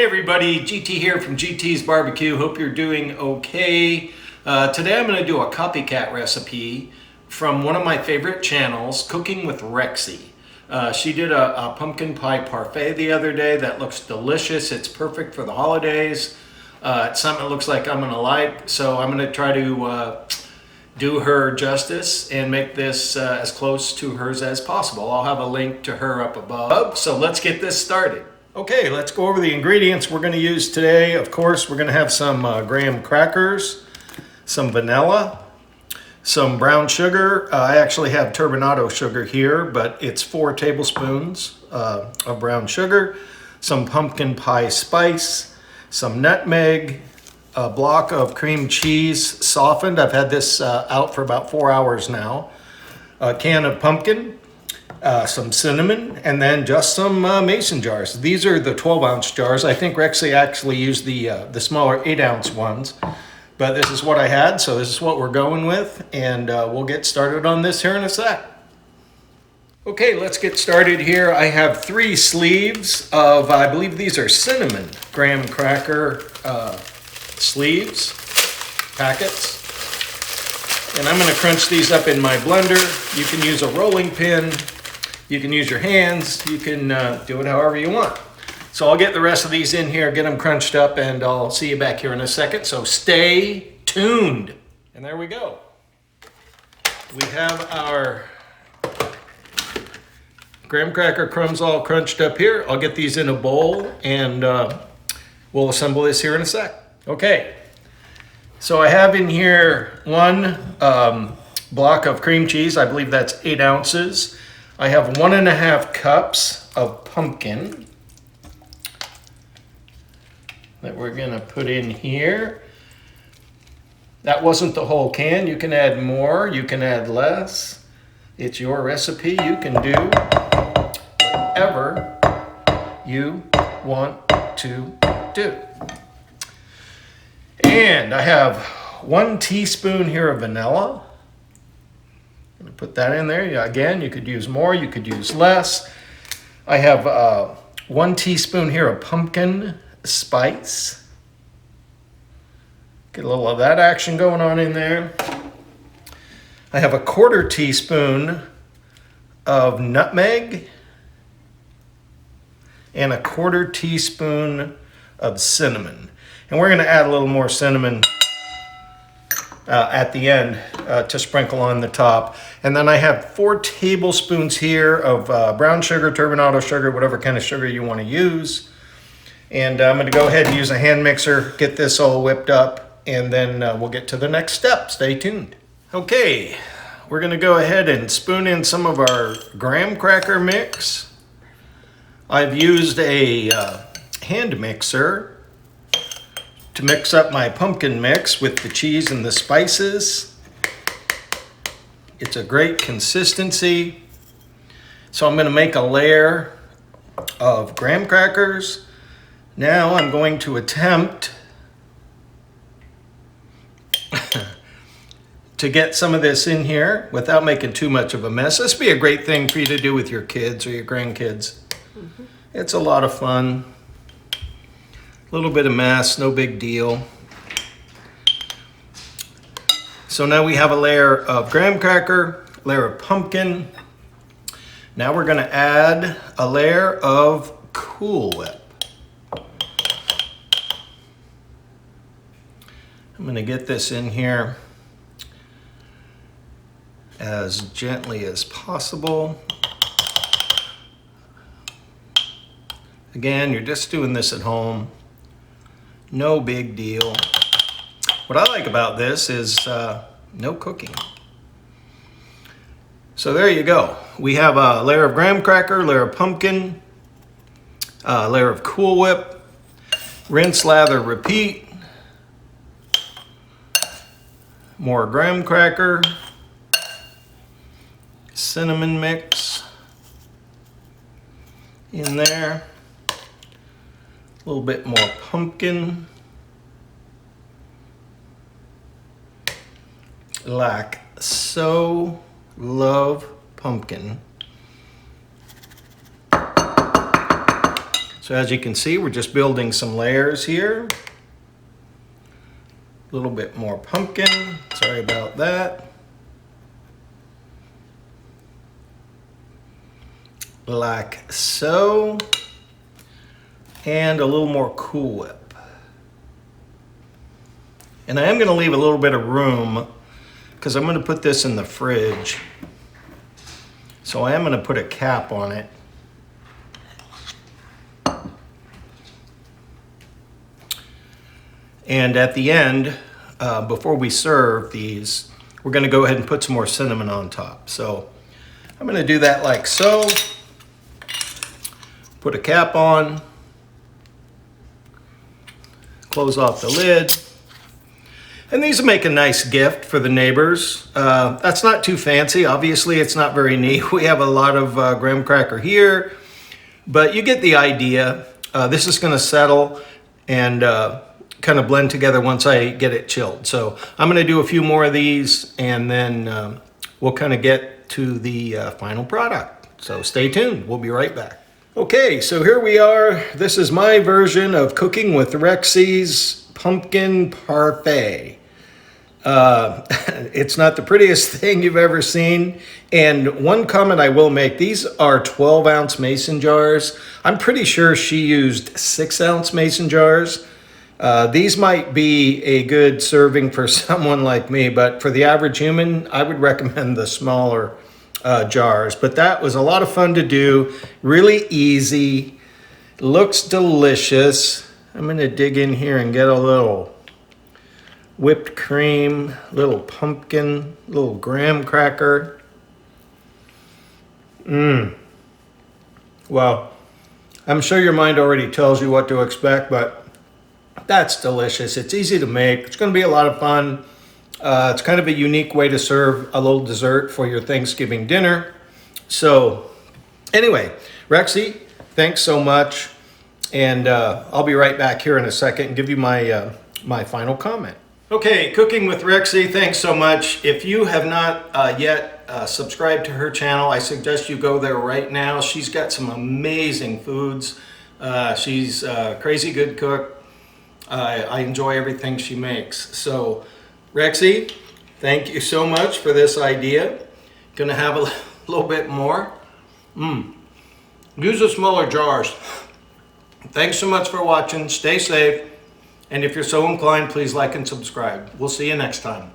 Hey everybody, GT here from GT's Barbecue. Hope you're doing okay. Today I'm going to do a copycat recipe from one of my favorite channels, Cooking with Rexy. She did a pumpkin pie parfait the other day that looks delicious. It's perfect for the holidays. It's something that looks like I'm going to like, so I'm going to try to do her justice and make this as close to hers as possible. I'll have a link to her up above, so let's get this started. Okay, let's go over the ingredients we're going to use today. Of course, we're going to have some graham crackers, some vanilla, some brown sugar. I actually have turbinado sugar here, but it's 4 tablespoons of brown sugar, some pumpkin pie spice, some nutmeg, a block of cream cheese softened. I've had this out for about 4 hours now, a can of pumpkin, some cinnamon, and then just some mason jars. These are the 12-ounce jars. I think Rexy actually used the smaller 8-ounce ones, but this is what I had, so this is what we're going with, and we'll get started on this here in a sec. Okay, let's get started here. I have 3 sleeves of, I believe these are cinnamon graham cracker sleeves, packets. And I'm going to crunch these up in my blender. You can use a rolling pin. You can use your hands, you can do it however you want. So I'll get the rest of these in here, get them crunched up, and I'll see you back here in a second. So stay tuned. And there we go. We have our graham cracker crumbs all crunched up here. I'll get these in a bowl and we'll assemble this here in a sec. Okay, so I have in here 1 block of cream cheese. I believe that's 8 ounces. I have 1.5 cups of pumpkin that we're going to put in here. That wasn't the whole can. You can add more, you can add less. It's your recipe. You can do whatever you want to do. And I have 1 teaspoon here of vanilla. I'm going to put that in there. Yeah, again, you could use more, you could use less. I have 1 teaspoon here of pumpkin spice. Get a little of that action going on in there. I have 1/4 teaspoon of nutmeg and 1/4 teaspoon of cinnamon. And we're going to add a little more cinnamon at the end to sprinkle on the top. And then I have 4 tablespoons here of brown sugar, turbinado sugar, whatever kind of sugar you want to use. And I'm going to go ahead and use a hand mixer, get this all whipped up, and then we'll get to the next step. Stay tuned. Okay, we're going to go ahead and spoon in some of our graham cracker mix. I've used a hand mixer to mix up my pumpkin mix with the cheese and the spices. It's a great consistency. So I'm going to make a layer of graham crackers. Now I'm going to attempt to get some of this in here without making too much of a mess. This would be a great thing for you to do with your kids or your grandkids. It's a lot of fun. A little bit of mess, no big deal. So now we have a layer of graham cracker, layer of pumpkin. Now we're going to add a layer of Cool Whip. I'm going to get this in here as gently as possible. Again, you're just doing this at home. No big deal. What I like about this is no cooking. So there you go. We have a layer of graham cracker, layer of pumpkin, a layer of Cool Whip, rinse, lather, repeat. More graham cracker, cinnamon mix in there. A little bit more pumpkin, like so. Love pumpkin. So So as you can see, we're just building some layers here. A little bit more pumpkin, sorry about that. Like so. And a little more Cool Whip. And I am going to leave a little bit of room because I'm going to put this in the fridge. So I am going to put a cap on it. And at the end, before we serve these, we're going to go ahead and put some more cinnamon on top. So I'm going to do that like so. Put a cap on. Close off the lid. And these will make a nice gift for the neighbors. That's not too fancy. Obviously, it's not very neat. We have a lot of graham cracker here, but you get the idea. This is going to settle and kind of blend together once I get it chilled. So I'm going to do a few more of these, and then we'll kind of get to the final product. So stay tuned. We'll be right back. Okay, so here we are. This is my version of cooking with Rexy's pumpkin parfait. It's not the prettiest thing you've ever seen. And one comment I will make, these are 12-ounce mason jars. I'm pretty sure she used 6-ounce mason jars. These might be a good serving for someone like me, but for the average human, I would recommend the smaller jars. But that was a lot of fun to do, really easy, looks delicious. I'm gonna dig in here and get a little whipped cream, little pumpkin, little graham cracker. Well, I'm sure your mind already tells you what to expect, but that's delicious. It's easy to make. It's going to be a lot of fun. It's kind of a unique way to serve a little dessert for your Thanksgiving dinner. So anyway, Rexy, thanks so much. And I'll be right back here in a second and give you my, my final comment. Okay, Cooking with Rexy, thanks so much. If you have not yet subscribed to her channel, I suggest you go there right now. She's got some amazing foods. She's a crazy good cook. I enjoy everything she makes. So, Rexy, thank you so much for this idea. Gonna have a little bit more. Use the smaller jars. Thanks so much for watching. Stay safe. And if you're so inclined, please like and subscribe. We'll see you next time.